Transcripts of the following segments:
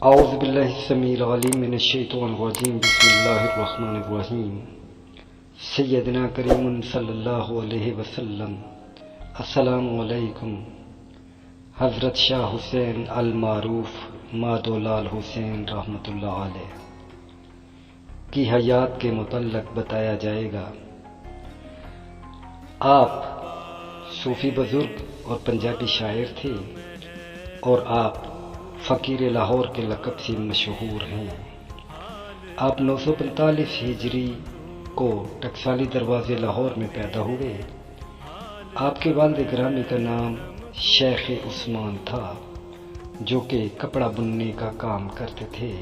اعوذ باللہ السمیع العلیم من الشیطان الرجیم بسم اللہ الرحمن الرحیم سیدنا کریم صلی اللہ علیہ وسلم السلام علیکم۔ حضرت شاہ حسین المعروف مادو لال حسین رحمۃ اللہ علیہ کی حیات کے متعلق بتایا جائے گا۔ آپ صوفی بزرگ اور پنجابی شاعر تھے اور آپ فقیر لاہور کے لقب سے مشہور ہیں۔ آپ 945 ہجری کو ٹکسالی دروازے لاہور میں پیدا ہوئے۔ آپ کے والد گرامی کا نام شیخ عثمان تھا جو کہ کپڑا بننے کا کام کرتے تھے۔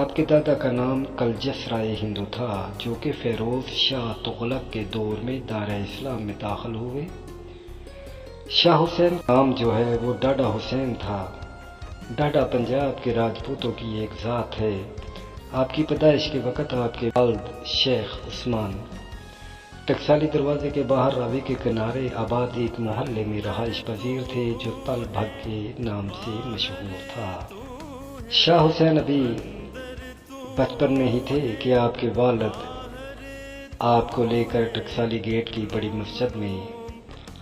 آپ کے دادا کا نام کلجس رائے ہندو تھا جو کہ فیروز شاہ تغلق کے دور میں دار اسلام میں داخل ہوئے۔ شاہ حسین کا نام جو ہے وہ ڈاڈا حسین تھا۔ ڈاڈا پنجاب کے راجپوتوں کی ایک ذات ہے۔ آپ کی پیدائش کے وقت آپ کے والد شیخ عثمان ٹکسالی دروازے کے باہر راوی کے کنارے آباد ایک محلے میں رہائش پذیر تھے جو تل بھگ کے نام سے مشہور تھا۔ شاہ حسین ابھی بچپن میں ہی تھے کہ آپ کے والد آپ کو لے کر ٹکسالی گیٹ کی بڑی مسجد میں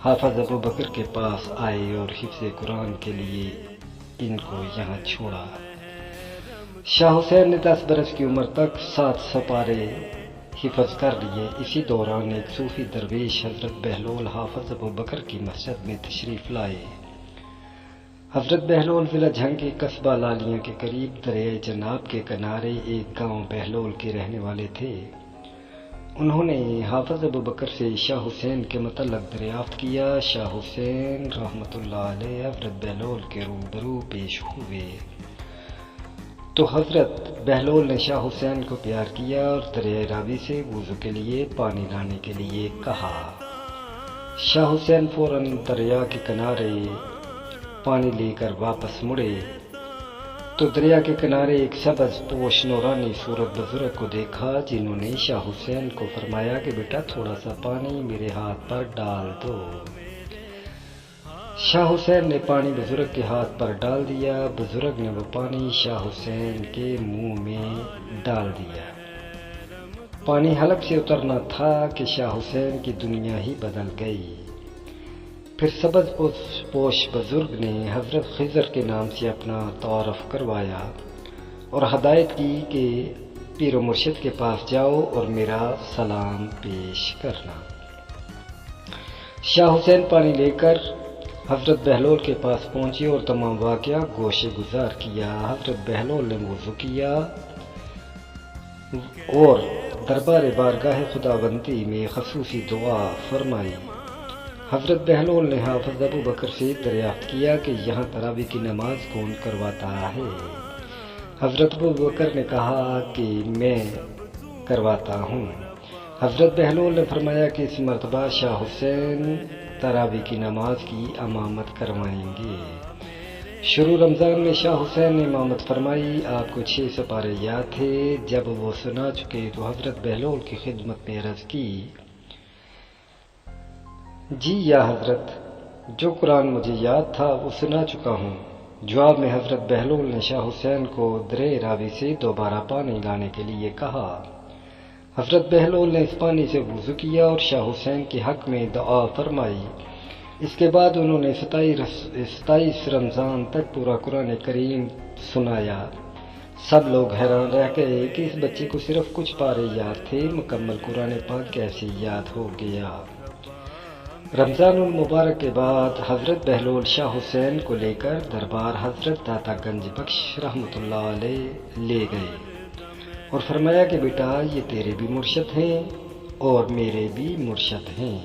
حافظ ابو بکر کے پاس آئے اور حفظ قرآن کے لیے ان کو یہاں چھوڑا۔ شاہ حسین نے 10 برس کی عمر تک 7 سپارے حفظ کر لیے۔ اسی دوران ایک صوفی درویش حضرت بہلول حافظ ابو بکر کی مسجد میں تشریف لائے۔ حضرت بہلول ضلع جھنگ کے قصبہ لالیاں کے قریب دریائے جناب کے کنارے ایک گاؤں بہلول کے رہنے والے تھے۔ انہوں نے حافظ ابو بکر سے شاہ حسین کے متعلق دریافت کیا۔ شاہ حسین رحمۃ اللہ علیہ حضرت بہلول کے روبرو پیش ہوئے تو حضرت بہلول نے شاہ حسین کو پیار کیا اور دریائے راوی سے وضو کے لیے پانی لانے کے لیے کہا۔ شاہ حسین فوراً دریا کے کنارے پانی لے کر واپس مڑے تو دریا کے کنارے ایک سبز پوش نورانی صورت بزرگ کو دیکھا جنہوں نے شاہ حسین کو فرمایا کہ بیٹا تھوڑا سا پانی میرے ہاتھ پر ڈال دو۔ شاہ حسین نے پانی بزرگ کے ہاتھ پر ڈال دیا۔ بزرگ نے وہ پانی شاہ حسین کے منہ میں ڈال دیا۔ پانی حلق سے اترنا تھا کہ شاہ حسین کی دنیا ہی بدل گئی۔ پھر سبز پوش بزرگ نے حضرت خضر کے نام سے اپنا تعارف کروایا اور ہدایت کی کہ پیر و مرشد کے پاس جاؤ اور میرا سلام پیش کرنا۔ شاہ حسین پانی لے کر حضرت بہلول کے پاس پہنچے اور تمام واقعہ گوشے گزار کیا۔ حضرت بہلول نے وضو کیا اور دربار بارگاہ خداوندی میں خصوصی دعا فرمائی۔ حضرت بہلول نے حافظ ابو بکر سے دریافت کیا کہ یہاں تراویح کی نماز کون کرواتا ہے؟ حضرت ابو بکر نے کہا کہ میں کرواتا ہوں۔ حضرت بہلول نے فرمایا کہ اس مرتبہ شاہ حسین تراویح کی نماز کی امامت کروائیں گے۔ شروع رمضان میں شاہ حسین نے امامت فرمائی۔ آپ کو 6 سپارے یاد تھے۔ جب وہ سنا چکے تو حضرت بہلول کی خدمت میں عرض کی، جی یا حضرت، جو قرآن مجھے یاد تھا وہ سنا چکا ہوں۔ جواب میں حضرت بہلول نے شاہ حسین کو درے راوی سے دوبارہ پانی لانے کے لیے کہا۔ حضرت بہلول نے اس پانی سے وضو کیا اور شاہ حسین کے حق میں دعا فرمائی۔ اس کے بعد انہوں نے 27 رمضان تک پورا قرآن کریم سنایا۔ سب لوگ حیران رہ گئے کہ اس بچے کو صرف کچھ پارے یاد تھے، مکمل قرآن پاک کیسے یاد ہو گیا۔ رمضان المبارک کے بعد حضرت بہلول شاہ حسین کو لے کر دربار حضرت داتا گنج بخش رحمۃ اللہ علیہ لے گئے اور فرمایا کہ بیٹا یہ تیرے بھی مرشد ہیں اور میرے بھی مرشد ہیں،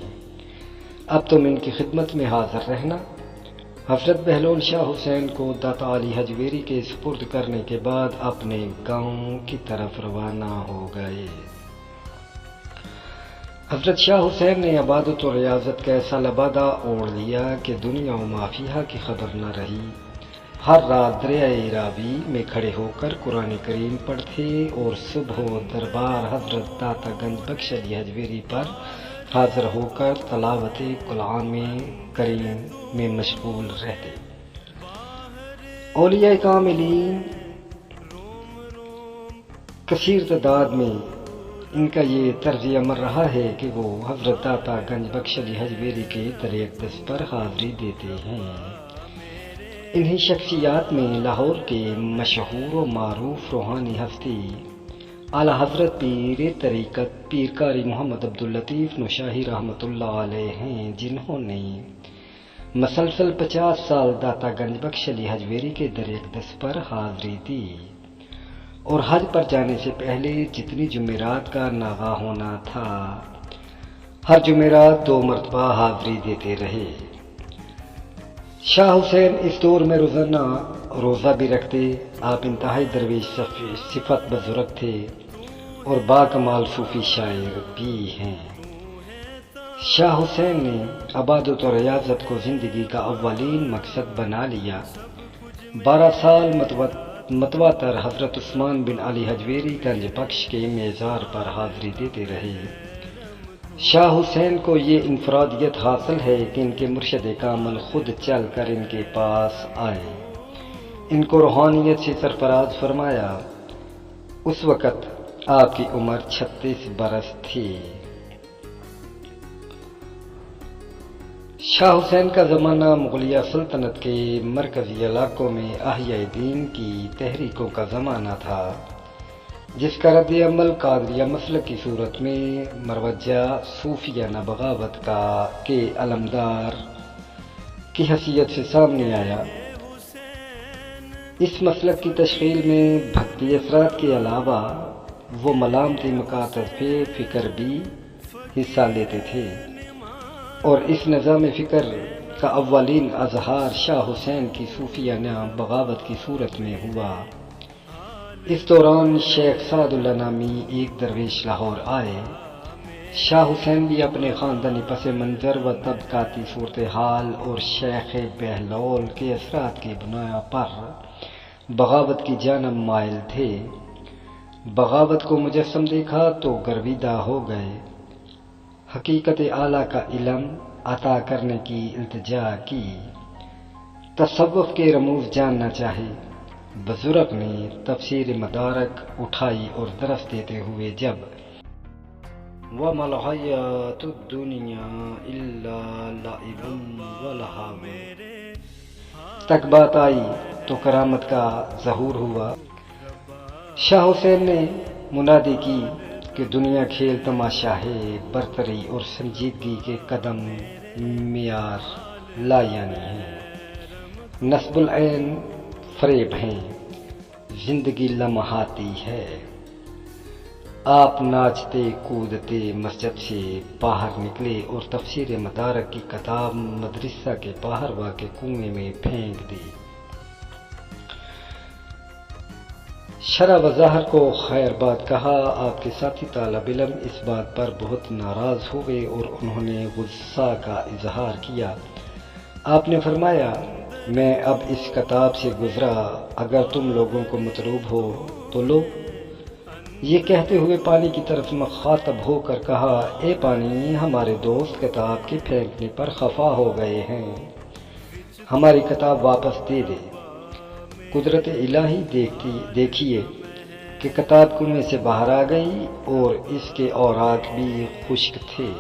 اب تم ان کی خدمت میں حاضر رہنا۔ حضرت بہلول شاہ حسین کو داتا علی حجویری کے سپرد کرنے کے بعد اپنے گاؤں کی طرف روانہ ہو گئے۔ حضرت شاہ حسین نے عبادت و ریاضت کا ایسا لبادہ اوڑھ لیا کہ دنیا و ما فیہا کی خبر نہ رہی۔ ہر رات دریائے راوی میں کھڑے ہو کر قرآن کریم پڑھتے اور صبح دربار حضرت داتا گنج بخش علی حجویری پر حاضر ہو کر تلاوت کلام کریم میں مشغول رہتے۔ اولیاء کاملین کثیر تعداد میں ان کا یہ طرز عمل رہا ہے کہ وہ حضرت داتا گنج بخش علی حجویری کے در اقدس پر حاضری دیتے ہیں۔ انہی شخصیات میں لاہور کے مشہور و معروف روحانی ہستی اعلیٰ حضرت پیر طریقت پیر قاری محمد عبداللطیف نوشاہی رحمۃ اللہ علیہ ہیں، جنہوں نے مسلسل 50 سال داتا گنج بخش علی حجویری کے در اقدس پر حاضری دی اور حج پر جانے سے پہلے جتنی جمعرات کا ناغہ ہونا تھا ہر جمعرات 2 مرتبہ حاضری دیتے رہے۔ شاہ حسین اس دور میں روزانہ روزہ بھی رکھتے۔ آپ انتہائی درویش صفت بزرگ تھے اور باکمال صوفی شاعر بھی ہیں۔ شاہ حسین نے عبادت و ریاضت کو زندگی کا اولین مقصد بنا لیا۔ 12 سال متواتر حضرت عثمان بن علی حجویری گنج بخش کے میزار پر حاضری دیتے رہے۔ شاہ حسین کو یہ انفرادیت حاصل ہے کہ ان کے مرشد کامل خود چل کر ان کے پاس آئے، ان کو روحانیت سے سرفراز فرمایا۔ اس وقت آپ کی عمر 36 برس تھی۔ شاہ حسین کا زمانہ مغلیہ سلطنت کے مرکزی علاقوں میں احیاء دین کی تحریکوں کا زمانہ تھا، جس کا رد عمل قادریہ مسلک کی صورت میں مروجہ صوفیانہ بغاوت کے علمدار کی حیثیت سے سامنے آیا۔ اس مسلک کی تشکیل میں بھکتی اثرات کے علاوہ وہ ملامتی مکاتب پہ فکر بھی حصہ لیتے تھے، اور اس نظام فکر کا اولین اظہار شاہ حسین کی صوفیانہ بغاوت کی صورت میں ہوا۔ اس دوران شیخ سعد اللہ نامی ایک درویش لاہور آئے۔ شاہ حسین بھی اپنے خاندانی پس منظر و طبقاتی صورتحال اور شیخ بہلول کے اثرات کی بنا پر بغاوت کی جانب مائل تھے۔ بغاوت کو مجسم دیکھا تو گرویدہ ہو گئے، حقیقت اعلیٰ کا علم عطا کرنے کی التجا کی، تصوف کے رموز جاننا چاہے۔ بزرگ نے تفسیر مدارک اٹھائی اور درس دیتے ہوئے جب وَمَا الْحَيَاةُ الدُّنْيَا إِلَّا لَعِبٌ وَلَهْوٌ تک بات آئی تو کرامت کا ظہور ہوا۔ شاہ حسین نے منادی کی کہ دنیا کھیل تماشا ہے، برتری اور سنجیدگی کے قدم معیار لایعنی ہیں، نصب العین فریب ہیں، زندگی لمحاتی ہے۔ آپ ناچتے کودتے مسجد سے باہر نکلے اور تفسیر مدارک کی کتاب مدرسہ کے باہر واقع کنویں میں پھینک دی۔ شرح و ظاہر کو خیر بات کہا۔ آپ کے ساتھی طالب علم اس بات پر بہت ناراض ہو گئے اور انہوں نے غصہ کا اظہار کیا۔ آپ نے فرمایا، میں اب اس کتاب سے گزرا، اگر تم لوگوں کو مطلوب ہو تو لو۔ یہ کہتے ہوئے پانی کی طرف مخاطب ہو کر کہا، اے پانی، ہمارے دوست کتاب کے پھینکنے پر خفا ہو گئے ہیں، ہماری کتاب واپس دے دے۔ قدرت الہی دیکھیے کہ کتاب کنویں سے باہر آ گئی اور اس کے اوراق بھی خشک تھے۔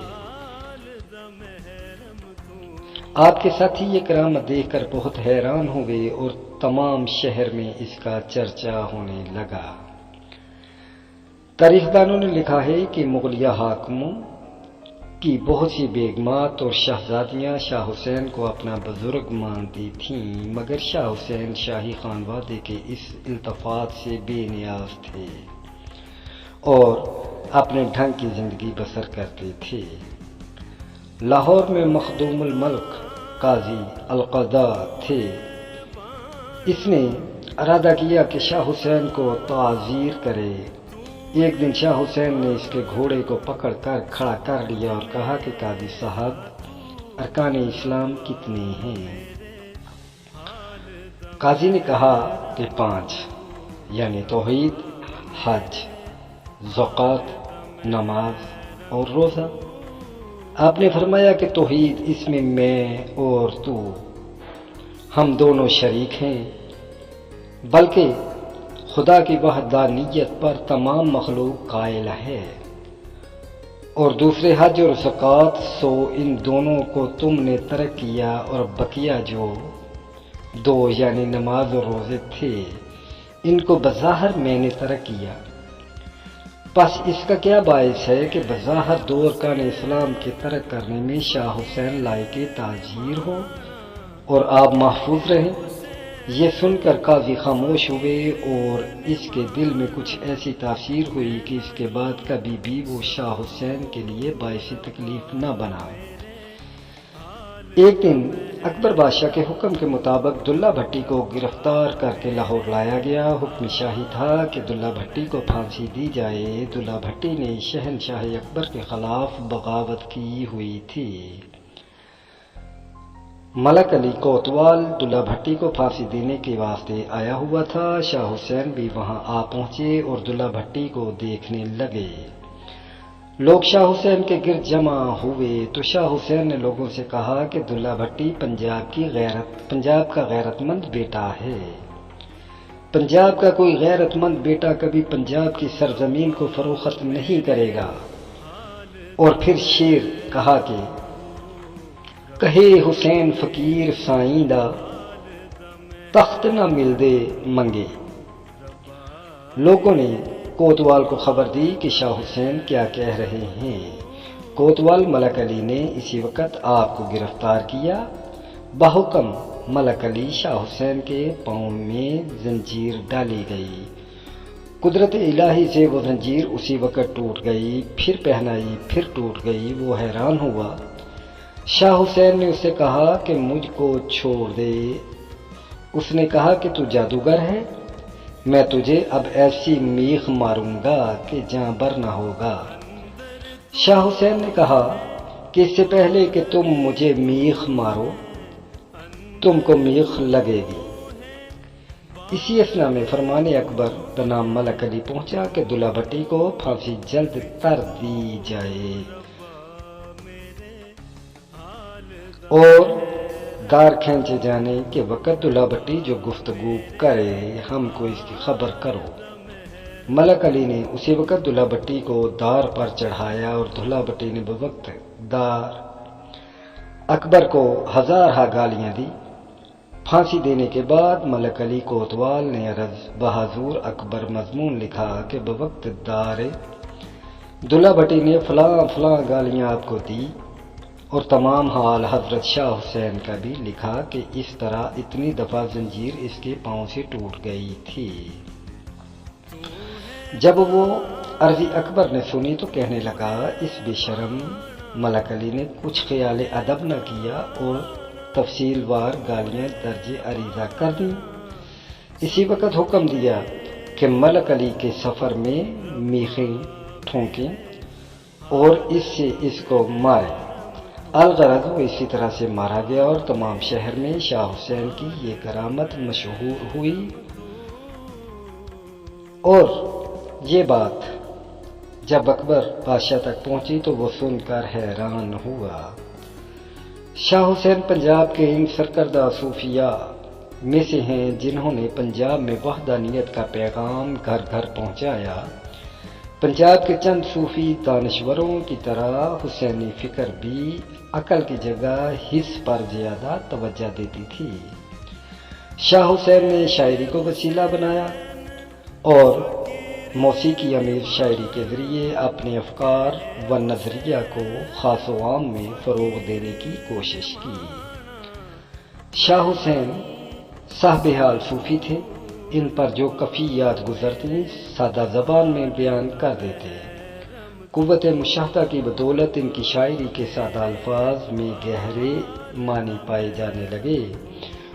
آپ کے ساتھی یہ کرامت دیکھ کر بہت حیران ہو گئے اور تمام شہر میں اس کا چرچا ہونے لگا۔ تاریخ دانوں نے لکھا ہے کہ مغلیہ حاکموں کی بہت سی بیگمات اور شہزادیاں شاہ حسین کو اپنا بزرگ مانتی تھیں، مگر شاہ حسین شاہی خانوادے کے اس التفات سے بے نیاز تھے اور اپنے ڈھنگ کی زندگی بسر کرتے تھے۔ لاہور میں مخدوم الملک قاضی القضاء تھے۔ اس نے ارادہ کیا کہ شاہ حسین کو تعزیر کرے۔ ایک دن شاہ حسین نے اس کے گھوڑے کو پکڑ کر کھڑا کر لیا اور کہا کہ قاضی صاحب، ارکان اسلام کتنے ہیں؟ قاضی نے کہا کہ 5، یعنی توحید، حج، زکوٰۃ، نماز اور روزہ۔ آپ نے فرمایا کہ توحید، اس میں میں اور تو، ہم دونوں شریک ہیں، بلکہ خدا کی وحدانیت پر تمام مخلوق قائل ہے، اور دوسرے حج اور زکوٰۃ، سو ان دونوں کو تم نے ترک کیا، اور بقیہ جو دو یعنی نماز اور روزے تھے ان کو بظاہر میں نے ترک کیا۔ پس اس کا کیا باعث ہے کہ بظاہر دو ارکان اسلام کے ترک کرنے میں شاہ حسین لائق تعزیر ہو اور آپ محفوظ رہیں؟ یہ سن کر قاضی خاموش ہوئے اور اس کے دل میں کچھ ایسی تاثیر ہوئی کہ اس کے بعد کبھی بھی وہ شاہ حسین کے لیے باعث تکلیف نہ بنا۔ ایک دن اکبر بادشاہ کے حکم کے مطابق دلہ بھٹی کو گرفتار کر کے لاہور لایا گیا۔ حکم شاہی تھا کہ دلہ بھٹی کو پھانسی دی جائے۔ دلہ بھٹی نے شہنشاہ اکبر کے خلاف بغاوت کی ہوئی تھی۔ ملک علی کوتوال دلہ بھٹی کو پھانسی دینے کے واسطے آیا ہوا تھا۔ شاہ حسین بھی وہاں آ پہنچے اور دلہ بھٹی کو دیکھنے لگے۔ لوگ شاہ حسین کے گرد جمع ہوئے تو شاہ حسین نے لوگوں سے کہا کہ دلہ بھٹی پنجاب کا غیرت مند بیٹا ہے۔ پنجاب کا کوئی غیرت مند بیٹا کبھی پنجاب کی سرزمین کو فروخت نہیں کرے گا۔ اور پھر شعر کہا کہ کہے حسین فقیر سائیں دا، تخت نہ مل دے منگے۔ لوگوں نے کوتوال کو خبر دی کہ شاہ حسین کیا کہہ رہے ہیں۔ کوتوال ملک علی نے اسی وقت آپ کو گرفتار کیا۔ بحکم ملک علی شاہ حسین کے پاؤں میں زنجیر ڈالی گئی۔ قدرت الہی سے وہ زنجیر اسی وقت ٹوٹ گئی، پھر پہنائی، پھر ٹوٹ گئی۔ وہ حیران ہوا۔ شاہ حسین نے اسے کہا کہ مجھ کو چھوڑ دے۔ اس نے کہا کہ تو جادوگر ہے، میں تجھے اب ایسی میخ ماروں گا کہ جاں بر نہ ہوگا۔ شاہ حسین نے کہا کہ اس سے پہلے کہ تم مجھے میخ مارو، تم کو میخ لگے گی۔ اسی اثنا میں فرمان اکبر بنام ملک علی پہنچا کہ دلہ بھٹی کو پھانسی جلد تر دی جائے اور دار کھینچے جانے کے وقت دلہ بھٹی جو گفتگو کرے ہم کو اس کی خبر کرو۔ ملک علی نے اسی وقت دلہ بھٹی کو دار پر چڑھایا اور دلہ بھٹی نے بوقت دار اکبر کو ہزارہ گالیاں دی۔ پھانسی دینے کے بعد ملک علی کوتوال نے عرض بحضور اکبر مضمون لکھا کہ بوقت دار دلہ بھٹی نے فلاں فلاں گالیاں آپ کو دی، اور تمام حال حضرت شاہ حسین کا بھی لکھا کہ اس طرح اتنی دفعہ زنجیر اس کے پاؤں سے ٹوٹ گئی تھی۔ جب وہ عرض اکبر نے سنی تو کہنے لگا اس بے شرم ملک علی نے کچھ خیال ادب نہ کیا اور تفصیل وار گالیاں درج عریضہ کر دیں۔ اسی وقت حکم دیا کہ ملک علی کے سفر میں میخیں ٹھونکیں اور اس سے اس کو ماریں۔ الغرض وہ اسی طرح سے مارا گیا اور تمام شہر میں شاہ حسین کی یہ کرامت مشہور ہوئی۔ اور یہ بات جب اکبر بادشاہ تک پہنچی تو وہ سن کر حیران ہوا۔ شاہ حسین پنجاب کے ان سرکردہ صوفیاء میں سے ہیں جنہوں نے پنجاب میں وحدانیت کا پیغام گھر گھر پہنچایا۔ پنجاب کے چند صوفی دانشوروں کی طرح حسینی فکر بھی عقل کی جگہ حس پر زیادہ توجہ دیتی تھی۔ شاہ حسین نے شاعری کو وسیلہ بنایا اور موسیقی امیر شاعری کے ذریعے اپنے افکار و نظریہ کو خاص و عام میں فروغ دینے کی کوشش کی۔ شاہ حسین صاحب حال صوفی تھے، ان پر جو کفیات گزرتی سادہ زبان میں بیان کر دیتے۔ قوت مشاہدہ کی بدولت ان کی شاعری کے سادہ الفاظ میں گہرے معنی پائے جانے لگے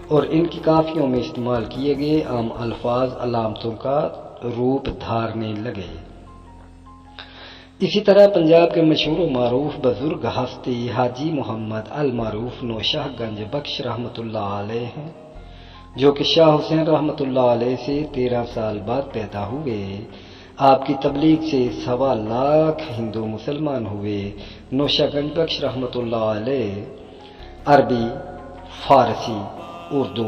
اور ان کی قافیوں میں استعمال کیے گئے عام الفاظ علامتوں کا روپ دھارنے لگے۔ اسی طرح پنجاب کے مشہور و معروف بزرگ ہستی حاجی محمد المعروف نوشہر گنج بخش رحمۃ اللہ علیہ ہیں، جو کہ شاہ حسین رحمۃ اللہ علیہ سے 13 سال بعد پیدا ہوئے۔ آپ کی تبلیغ سے 1.25 لاکھ ہندو مسلمان ہوئے۔ نوشہر گنج بخش رحمۃ اللہ علیہ عربی، فارسی، اردو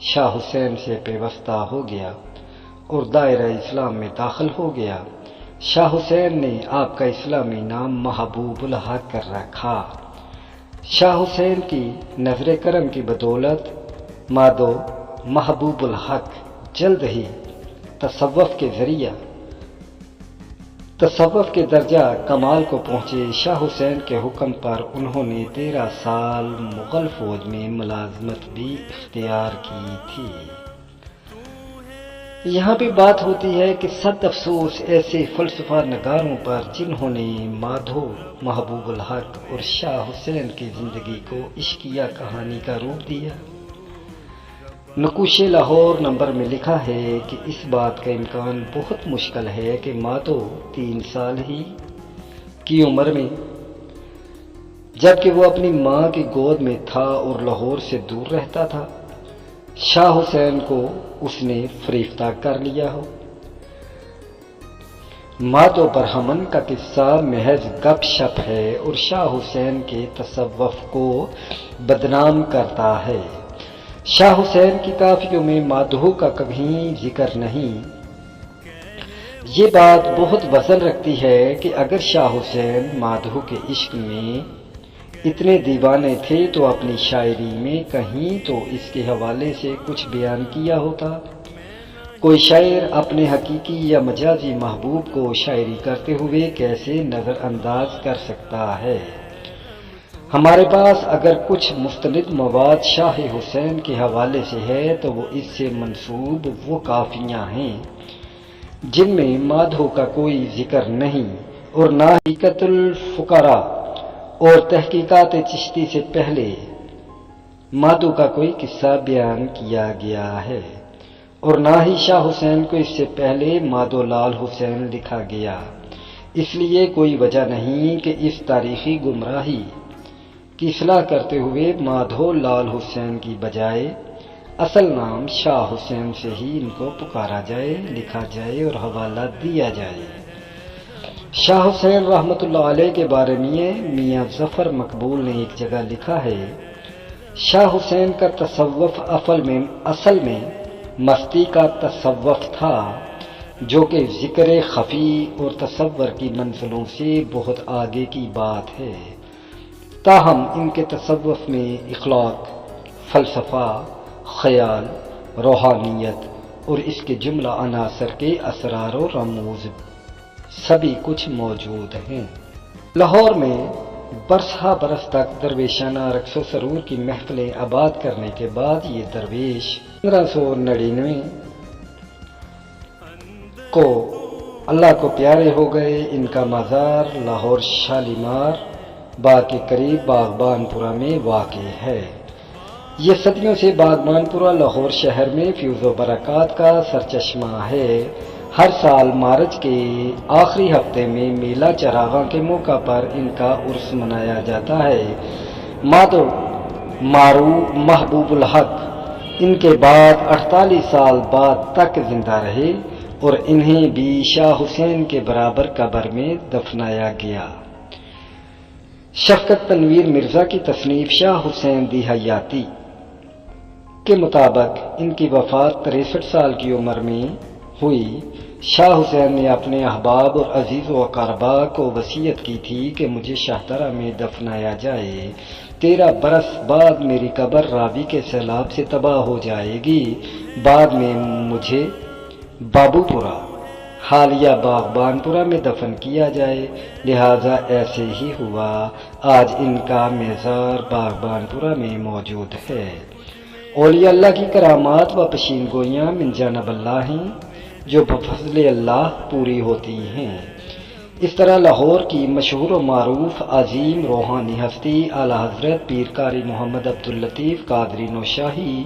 شاہ حسین سے پیوستہ ہو گیا اور دائرہ اسلام میں داخل ہو گیا۔ شاہ حسین نے آپ کا اسلامی نام محبوب الحق کر رکھا۔ شاہ حسین کی نظر کرم کی بدولت مادو محبوب الحق جلد ہی تصوف کے ذریعہ تصوف کے درجہ کمال کو پہنچے۔ شاہ حسین کے حکم پر انہوں نے 13 سال مغل فوج میں ملازمت بھی اختیار کی تھی۔ یہاں بھی بات ہوتی ہے کہ صد افسوس ایسے فلسفہ نگاروں پر جنہوں نے مادھو محبوب الحق اور شاہ حسین کی زندگی کو عشقیہ کہانی کا روپ دیا۔ نقوش لاہور نمبر میں لکھا ہے کہ اس بات کا امکان بہت مشکل ہے کہ مادھو 3 سال ہی کی عمر میں، جبکہ وہ اپنی ماں کی گود میں تھا اور لاہور سے دور رہتا تھا، شاہ حسین کو اس نے فریفتہ کر لیا ہو۔ مادھو برہمن کا قصہ محض گپ شپ ہے اور شاہ حسین کے تصوف کو بدنام کرتا ہے۔ شاہ حسین کی کافیوں میں مادھو کا کبھی ذکر نہیں۔ یہ بات بہت وزن رکھتی ہے کہ اگر شاہ حسین مادھو کے عشق میں اتنے دیوانے تھے تو اپنی شاعری میں کہیں تو اس کے حوالے سے کچھ بیان کیا ہوتا۔ کوئی شاعر اپنے حقیقی یا مجازی محبوب کو شاعری کرتے ہوئے کیسے نظر انداز کر سکتا ہے؟ ہمارے پاس اگر کچھ مستند مواد شاہ حسین کے حوالے سے ہے تو وہ اس سے منسوب وہ کافیاں ہیں جن میں مادھو کا کوئی ذکر نہیں، اور نہ حقیقت الفقراء اور تحقیقات چشتی سے پہلے مادھو کا کوئی قصہ بیان کیا گیا ہے، اور نہ ہی شاہ حسین کو اس سے پہلے مادھو لال حسین لکھا گیا۔ اس لیے کوئی وجہ نہیں کہ اس تاریخی گمراہی کی اصلاح کرتے ہوئے مادھو لال حسین کی بجائے اصل نام شاہ حسین سے ہی ان کو پکارا جائے، لکھا جائے اور حوالہ دیا جائے۔ شاہ حسین رحمۃ اللہ علیہ کے بارے میں میاں ظفر مقبول نے ایک جگہ لکھا ہے، شاہ حسین کا تصوف اصل میں مستی کا تصوف تھا، جو کہ ذکر خفی اور تصور کی منزلوں سے بہت آگے کی بات ہے۔ تاہم ان کے تصوف میں اخلاق، فلسفہ، خیال، روحانیت اور اس کے جملہ عناصر کے اسرار و رموز سبھی کچھ موجود ہیں۔ لاہور میں برسہ برس تک درویشانہ رقص و سرور کی محفلیں آباد کرنے کے بعد یہ درویش 1599 کو اللہ کو پیارے ہو گئے۔ ان کا مزار لاہور شالیمار باغ کے قریب باغبان پورہ میں واقع ہے۔ یہ صدیوں سے باغبان پورہ لاہور شہر میں فیض و برکات کا سرچشمہ ہے۔ ہر سال مارچ کے آخری ہفتے میں میلہ چراغاں کے موقع پر ان کا عرس منایا جاتا ہے۔ مادھو محبوب الحق ان کے بعد 48 سال بعد تک زندہ رہے اور انہیں بھی شاہ حسین کے برابر قبر میں دفنایا گیا۔ شفقت تنویر مرزا کی تصنیف شاہ حسین دی حیاتی کے مطابق ان کی وفات 63 سال کی عمر میں ہوئی۔ شاہ حسین نے اپنے احباب اور عزیز و اقاربا کو وصیت کی تھی کہ مجھے شاہدرہ میں دفنایا جائے۔ 13 برس بعد میری قبر راوی کے سیلاب سے تباہ ہو جائے گی، بعد میں مجھے بابو پورہ حالیہ باغبان پورہ میں دفن کیا جائے، لہذا ایسے ہی ہوا۔ آج ان کا مزار باغبان پورہ میں موجود ہے۔ اولیاء اللہ کی کرامات و پشین گوئیاں من جانب اللہ ہیں جو بفضل اللہ پوری ہوتی ہیں۔ اس طرح لاہور کی مشہور و معروف عظیم روحانی ہستی اعلیٰ حضرت پیر قاری محمد عبداللطیف قادری نوشاہی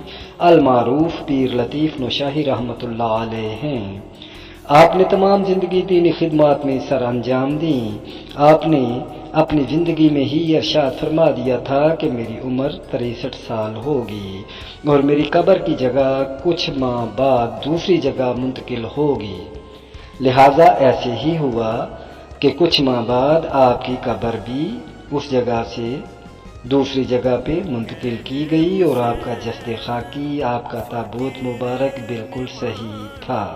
المعروف پیر لطیف نوشاہی رحمۃ اللہ علیہ ہیں۔ آپ نے تمام زندگی دینی خدمات میں سر انجام دیں۔ آپ نے اپنی زندگی میں ہی ارشاد فرما دیا تھا کہ میری عمر 63 سال ہوگی اور میری قبر کی جگہ کچھ ماہ بعد دوسری جگہ منتقل ہوگی، لہذا ایسے ہی ہوا کہ کچھ ماہ بعد آپ کی قبر بھی اس جگہ سے دوسری جگہ پہ منتقل کی گئی اور آپ کا جسد خاکی، آپ کا تابوت مبارک بالکل صحیح تھا۔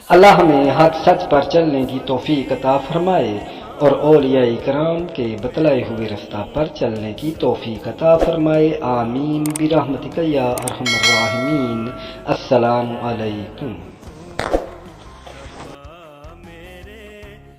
اللہ ہمیں حق سچ پر چلنے کی توفیق عطا فرمائے اور اولیاء کرام کے بتلائے ہوئے رستہ پر چلنے کی توفیق عطا فرمائے، آمین برحمتک یا ارحم الراحمین۔ السلام علیکم۔